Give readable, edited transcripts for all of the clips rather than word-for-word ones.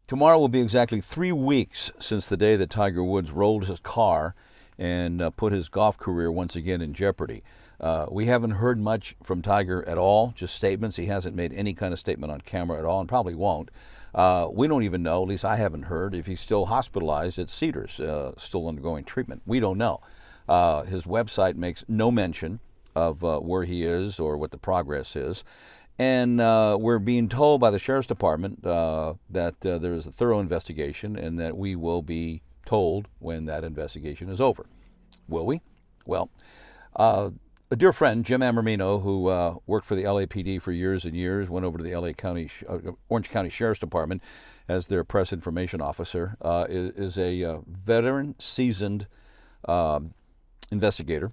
Tomorrow will be exactly 3 weeks since the day that Tiger Woods rolled his car and put his golf career once again in jeopardy. We haven't heard much from Tiger at all, just statements. He hasn't made any kind of statement on camera at all and probably won't. We don't even know, at least I haven't heard, if he's still hospitalized at Cedars, still undergoing treatment. We don't know. His website makes no mention of where he is or what the progress is. And we're being told by the Sheriff's Department that there is a thorough investigation and that we will be told when that investigation is over. Will we? Well, a dear friend, Jim Amormino, who worked for the LAPD for years and years, went over to the Orange County Sheriff's Department as their press information officer, is a veteran, seasoned investigator.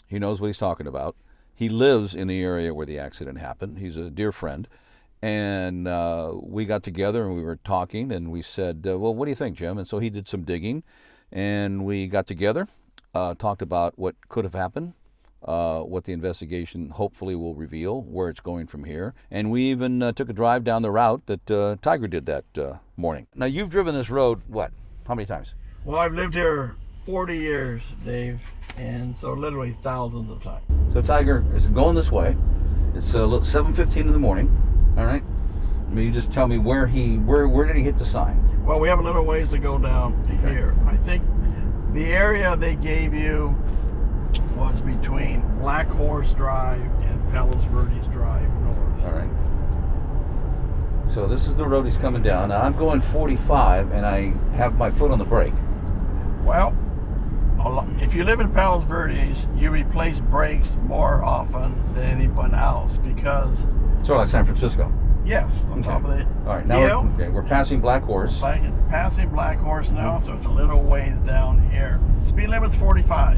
He knows what he's talking about. He lives in the area where the accident happened. He's a dear friend. And we got together and we were talking and we said, well, what do you think, Jim? And so he did some digging and we got together, talked about what could have happened, what the investigation hopefully will reveal, where it's going from here. And we even took a drive down the route that Tiger did that morning. Now, you've driven this road, what? How many times? Well, I've lived here 40 years, Dave, and so literally thousands of times. So Tiger is going this way. It's 7:15 in the morning. All right. I mean, you just tell me where did he hit the sign? Well, we have a little ways to go down here. I think the area they gave you was between Black Horse Drive and Palos Verdes Drive north. All right. So this is the road he's coming down. Now I'm going 45 and I have my foot on the brake. Well, if you live in Palos Verdes, you replace brakes more often than anyone else because... Sort of like San Francisco. Yes, on top of the All right, now we're passing Black Horse. Passing Black Horse now, so it's a little ways down here. Speed limit's 45.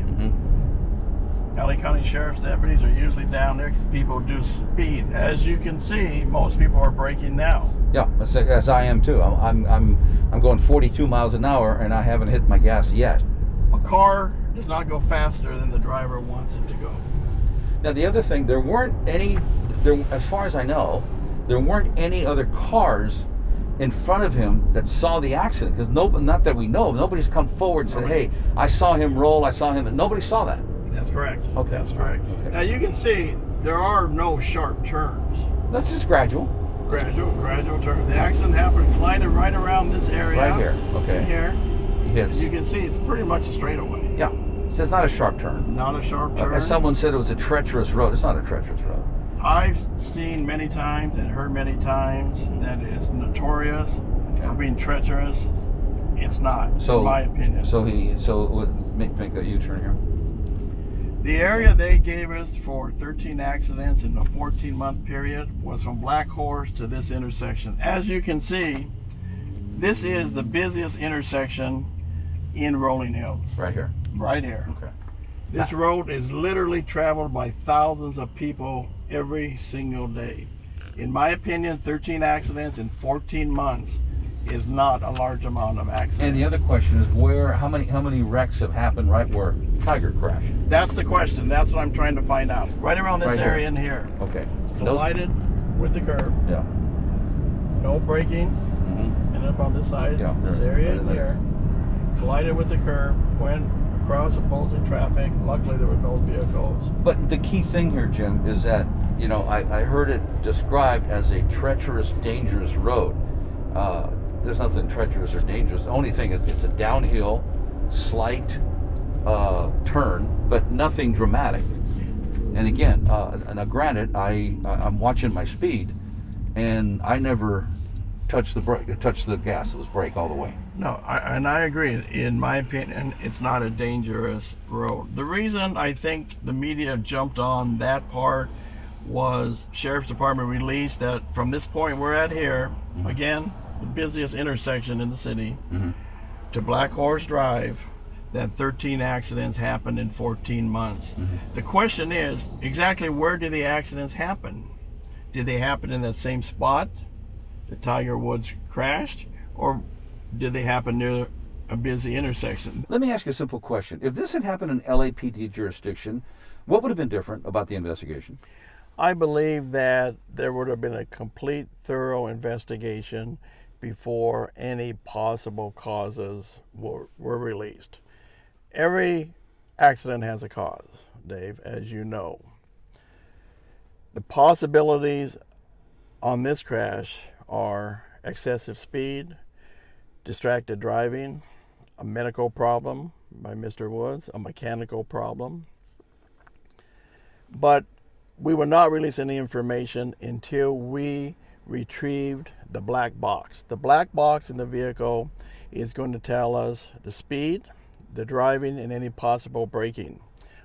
LA County Sheriff's deputies are usually down there because people do speed. As you can see, most people are braking now. Yeah, as I am too. I'm going 42 miles an hour and I haven't hit my gas yet. A car does not go faster than the driver wants it to go. Now the other thing, as far as I know, there weren't any other cars in front of him that saw the accident, because not that we know, nobody's come forward and said, hey, I saw him roll, I saw him, and nobody saw that. That's correct. Okay. That's correct. Okay. Now you can see there are no sharp turns. That's just gradual. Gradual turn. The accident happened, collided right around this area. Right here. Okay. Here. He hits. As you can see, it's pretty much a straightaway. Yeah. So it's not a sharp turn. Not a sharp turn. As someone said, it was a treacherous road. It's not a treacherous road. I've seen many times and heard many times that it's notorious for being treacherous. It's not, in my opinion. So make a U-turn here. The area they gave us for 13 accidents in a 14-month period was from Black Horse to this intersection. As you can see, this is the busiest intersection in Rolling Hills. Right here. Right here. Okay. This road is literally traveled by thousands of people every single day. In my opinion, 13 accidents in 14 months is not a large amount of accidents. And the other question is how many wrecks have happened right where Tiger crashed? That's the question. That's what I'm trying to find out. Right around this area in here. Okay. Collided with the curb. Yeah. No braking. And up on this side, this area in here. Collided with the curb. Went across opposing traffic. Luckily, there were no vehicles. But the key thing here, Jim, is that, I heard it described as a treacherous, dangerous road. There's nothing treacherous or dangerous. The only thing, it's a downhill, slight turn, but nothing dramatic. And again, now granted, I'm watching my speed, and I never touched the gas. It was brake all the way. No, I agree. In my opinion, it's not a dangerous road. The reason I think the media jumped on that part was Sheriff's Department released that from this point we're at here, again, the busiest intersection in the city, to Black Horse Drive, that 13 accidents happened in 14 months. The question is, exactly where did the accidents happen? Did they happen in that same spot that Tiger Woods crashed, or did they happen near a busy intersection? Let me ask you a simple question. If this had happened in LAPD jurisdiction, what would have been different about the investigation? I believe that there would have been a complete, thorough investigation before any possible causes were released. Every accident has a cause, Dave, as you know. The possibilities on this crash are excessive speed, distracted driving, a medical problem by Mr. Woods, a mechanical problem. But we will not release any information until we retrieved the black box. The black box in the vehicle is going to tell us the speed, the driving, and any possible braking.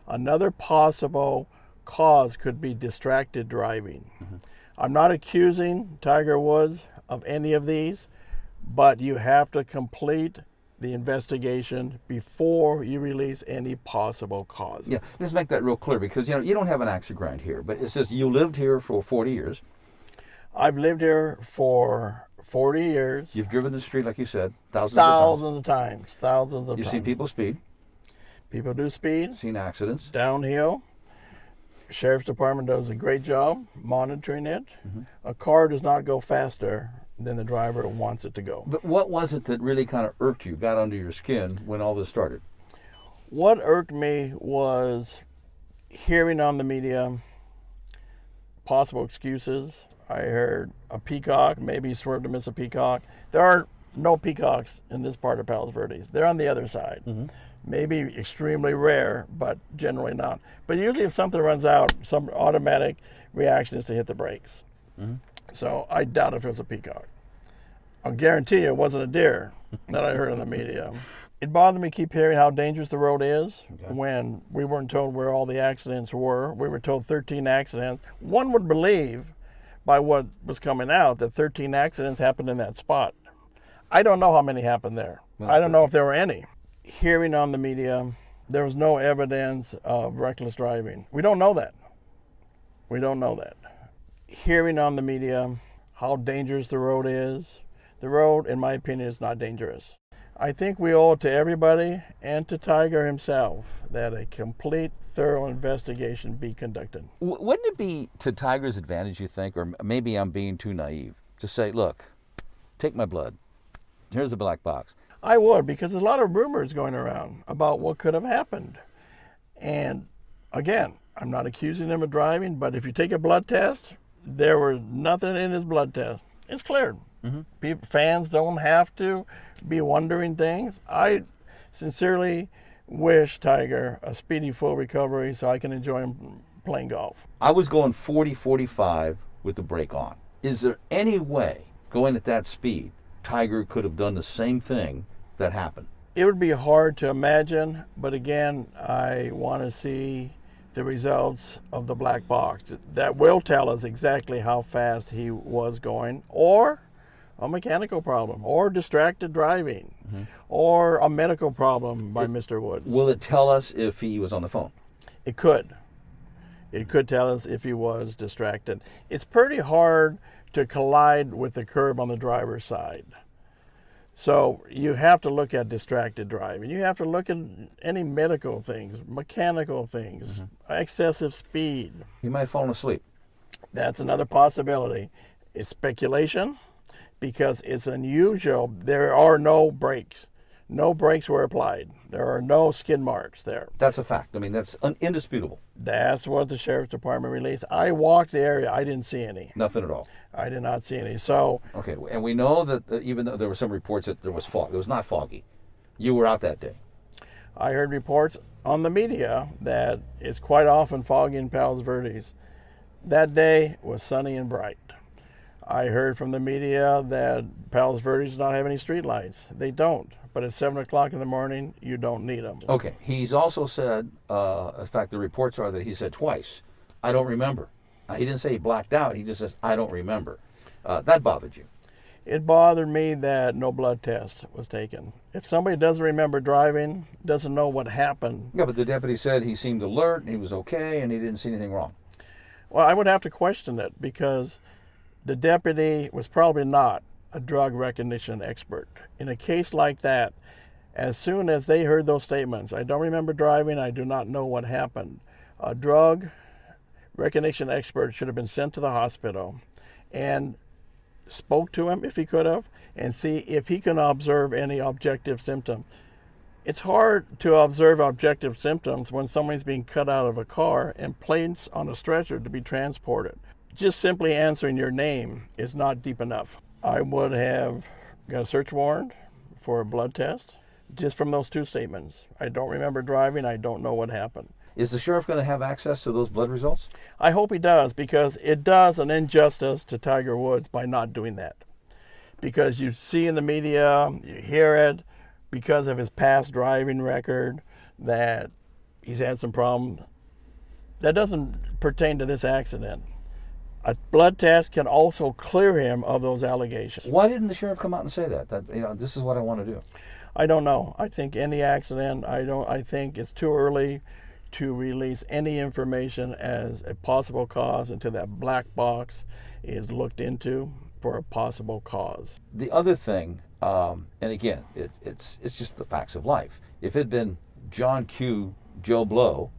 Another possible cause could be distracted driving. Mm-hmm. I'm not accusing Tiger Woods of any of these, but you have to complete the investigation before you release any possible causes. Yeah, let's make that real clear, because you don't have an axe to grind here, but it says you lived here for 40 years. I've lived here for 40 years. You've driven the street, like you said, thousands of times. You've seen people speed. People do speed. Seen accidents. Downhill. Sheriff's Department does a great job monitoring it. Mm-hmm. A car does not go faster than the driver wants it to go. But what was it that really kind of irked you, got under your skin when all this started? What irked me was hearing on the media possible excuses. I heard a peacock, maybe he swerved to miss a peacock. There are no peacocks in this part of Palos Verdes. They're on the other side. Mm-hmm. Maybe extremely rare, but generally not. But usually if something runs out, some automatic reaction is to hit the brakes. Mm-hmm. So I doubt if it was a peacock. I'll guarantee you it wasn't a deer that I heard in the media. It bothered me to keep hearing how dangerous the road is when we weren't told where all the accidents were. We were told 13 accidents. One would believe by what was coming out that 13 accidents happened in that spot. I don't know how many happened there. Well, I don't know if there were any. Hearing on the media, there was no evidence of reckless driving. We don't know that. We don't know that. Hearing on the media how dangerous the road is. The road, in my opinion, is not dangerous. I think we owe it to everybody and to Tiger himself that a complete, thorough investigation be conducted. Wouldn't it be to Tiger's advantage, you think, or maybe I'm being too naive, to say, look, take my blood. Here's the black box. I would, because there's a lot of rumors going around about what could have happened. And again, I'm not accusing him of driving, but if you take a blood test, there was nothing in his blood test. It's cleared. Mm-hmm. Fans don't have to be wondering things. I sincerely wish Tiger a speedy full recovery so I can enjoy him playing golf. I was going 40-45 with the brake on. Is there any way, going at that speed, Tiger could have done the same thing that happened? It would be hard to imagine, but again, I want to see the results of the black box. That will tell us exactly how fast he was going, or a mechanical problem, or distracted driving, mm-hmm. or a medical problem by Mr. Woods. Will it tell us if he was on the phone? It could. It could tell us if he was distracted. It's pretty hard to collide with the curb on the driver's side. So you have to look at distracted driving. You have to look at any medical things, mechanical things, mm-hmm. excessive speed. You might have fallen asleep. That's another possibility. It's speculation because it's unusual. There are no brakes. No brakes were applied. There are no skid marks there. That's a fact. I mean, that's indisputable. That's what the Sheriff's Department released. I walked the area. I didn't see any. Nothing at all. I did not see any. So okay, and we know that even though there were some reports that there was fog, it was not foggy. You were out that day. I heard reports on the media that it's quite often foggy in Palos Verdes. That day was sunny and bright. I heard from the media that Palos Verdes does not have any streetlights. They don't. But at 7 o'clock in the morning, you don't need them. Okay. He's also said, in fact, the reports are that he said twice, I don't remember. He didn't say he blacked out. He just says, I don't remember. That bothered you? It bothered me that no blood test was taken. If somebody doesn't remember driving, doesn't know what happened. Yeah, but the deputy said he seemed alert, and he was okay, and he didn't see anything wrong. Well, I would have to question it because the deputy was probably not a drug recognition expert. In a case like that, as soon as they heard those statements, I don't remember driving, I do not know what happened, a drug recognition expert should have been sent to the hospital and spoke to him if he could have. and see if he can observe any objective symptom. It's hard to observe objective symptoms when somebody's being cut out of a car and placed on a stretcher to be transported. Just simply answering your name is not deep enough. I would have got a search warrant for a blood test just from those two statements. I don't remember driving. I don't know what happened. Is the sheriff going to have access to those blood results? I hope he does, because it does an injustice to Tiger Woods by not doing that. Because you see in the media, you hear it, because of his past driving record, that he's had some problems. That doesn't pertain to this accident. A blood test can also clear him of those allegations. Why didn't the sheriff come out and say that? This is what I want to do. I don't know. I think any accident, I think it's too early to release any information as a possible cause until that black box is looked into for a possible cause. The other thing, and again, it's just the facts of life. If it had been John Q, Joe Blow,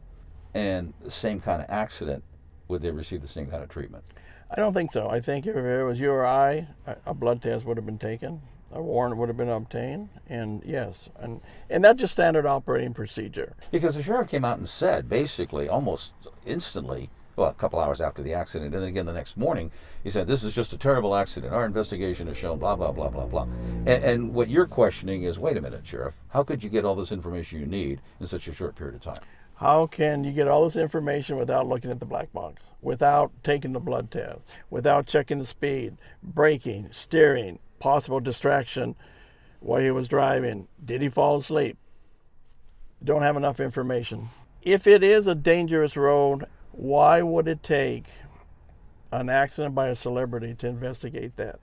and the same kind of accident, would they receive the same kind of treatment? I don't think so. I think if it was you or I, a blood test would have been taken, a warrant would have been obtained, and yes, and that's just standard operating procedure. Because the sheriff came out and said, basically, almost instantly, well, a couple hours after the accident, and then again the next morning, he said, this is just a terrible accident. Our investigation has shown blah, blah, blah, blah, blah. And what you're questioning is, wait a minute, Sheriff, how could you get all this information you need in such a short period of time? How can you get all this information without looking at the black box, without taking the blood test, without checking the speed, braking, steering, possible distraction while he was driving? Did he fall asleep? Don't have enough information. If it is a dangerous road, why would it take an accident by a celebrity to investigate that?